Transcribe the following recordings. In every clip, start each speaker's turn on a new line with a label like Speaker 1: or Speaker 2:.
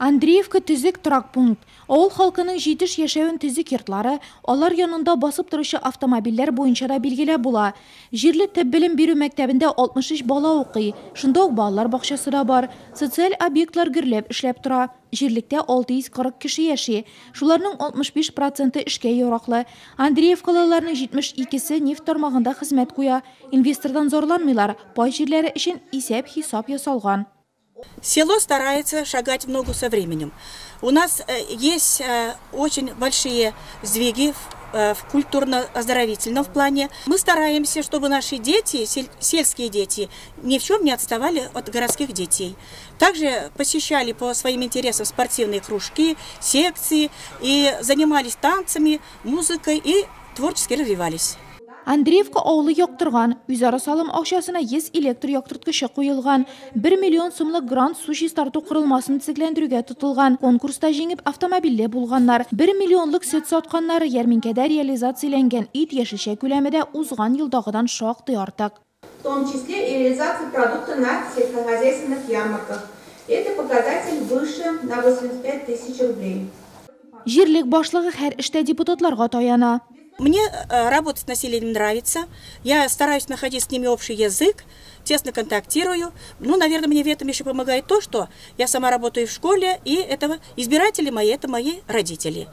Speaker 1: Андреевка тизик тұрак пункт. Ауыл халкының жетіш яшәвен тизик йортлары, алар янында басып торучы автомобильләр буенча да билгеле була. Җирле төп белем бирү мәктәбендә 63 бала укый. Шунда ук балалар бакчасы да бар. Социаль объектлар гөрләп эшләп тора. Җирлектә 640 кеше яши. Шуларның 65% эшкә яраклы. Андреевкалыларның 72се нефть тармагында хезмәт куя. Инвестордан зарланмыйлар. Пай җирләре өчен исәп-хисап ясалган.
Speaker 2: Село старается шагать в ногу со временем. У нас есть очень большие сдвиги в культурно-оздоровительном плане. Мы стараемся, чтобы наши дети, сельские дети, ни в чем не отставали от городских детей. Также посещали по своим интересам спортивные кружки, секции и занимались танцами, музыкой и творчески развивались.
Speaker 1: Андреевка авылы яктырган, үзара салым акчасына 100 электр яктырткычы куелган, 1 миллион сумлык грант су чистарту курылмасын төзекләндерүгә тотылган. Конкурста җиңеп автомобильле булганнар. 1 миллионлык сөт сатканнар ярминкәдә реализацияләнгән ит яшелчә күләмендә узган елдагыдан шактый артык.
Speaker 3: В том числе и реализация продукта на сельскохозяйственных ярмарках. Это показатель выше на 85 тысяч рублей.
Speaker 1: Җирлек башлыгы һәр эштә депутатларга таяна.
Speaker 2: Мне работать с населением нравится. Я стараюсь находить с ними общий язык, тесно контактирую. Ну, наверное, мне в этом еще помогает то, что я сама работаю в школе, и избиратели мои, это мои родители.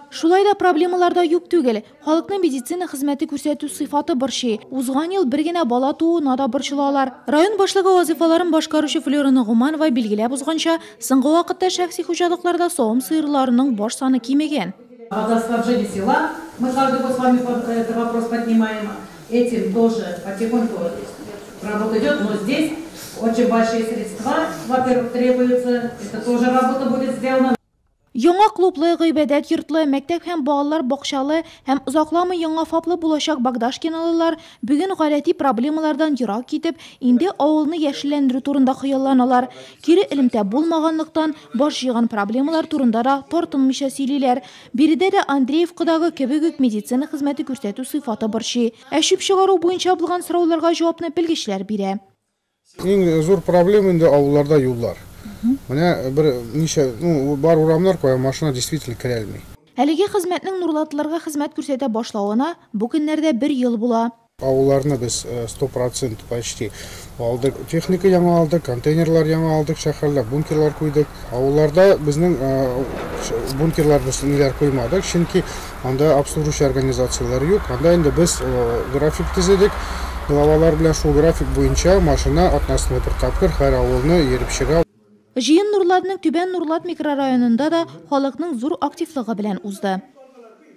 Speaker 1: Шулай да проблемаларда юк түгел. Халыкның медицина хезмәте күрсәтү сыйфаты борчый. Узган ел бер генә бала тууына да борчылалар. Район башлыгы вазифаларын башкаручы Флора Нугуманова билгеләп узганча, соңгы вакытта шәхси хуҗалыкларда савым сыерларының баш саны кимегән.
Speaker 4: Водоснабжение села, мы каждый год с вами этот вопрос поднимаем. Этим тоже потихоньку работа идет, но здесь очень большие средства, во-первых, требуются. Это тоже работа будет сделана.
Speaker 1: Яңа клублы, гыйбадәт йортлы, мәктәп һәм балалар бакчалы һәм узакламы яңа фаплы булачак Багдашкиналылар бүген гадәти проблемалардан ерак китеп, инде авылны яшелләндерү турында хыялланалар. Кире элемтә булмаганлыктан баш җыйган проблемалар турында да тартынмыйча сөйлиләр. Биредә дә Андреевкадагы кебек үк медицина хезмәте күрсәтү сыйфаты борчый. Әшүп чыгару буенча булган сорауларга җавапны белгечләр бирә.
Speaker 5: Иң зур проблема инде авылларда юллар. Менә бар урамнар кая машина действительно керә алмый.
Speaker 1: Әлеге хезмәтнең Нурлатларга хезмәт күрсәтә башлавына бу көннәрдә 1 ел була.
Speaker 5: Авылларны без 100% почти алдык. Техника яңа алдык, контейнерлар яңа алдык, шәһәрләрдә бункерлар куйдык. Авылларда безнең бункерлар ниләр куймадык, чөнки анда обслуживающий организациялар юк. Анда инде без график төзедек. Главалар белән шул график буенча машина атнасына бер тапкыр һәр авылны йөреп чыга.
Speaker 1: Җыен Нурлатның Түбән Нурлат микрорайонында да халыкның зур активлыгы белән узды.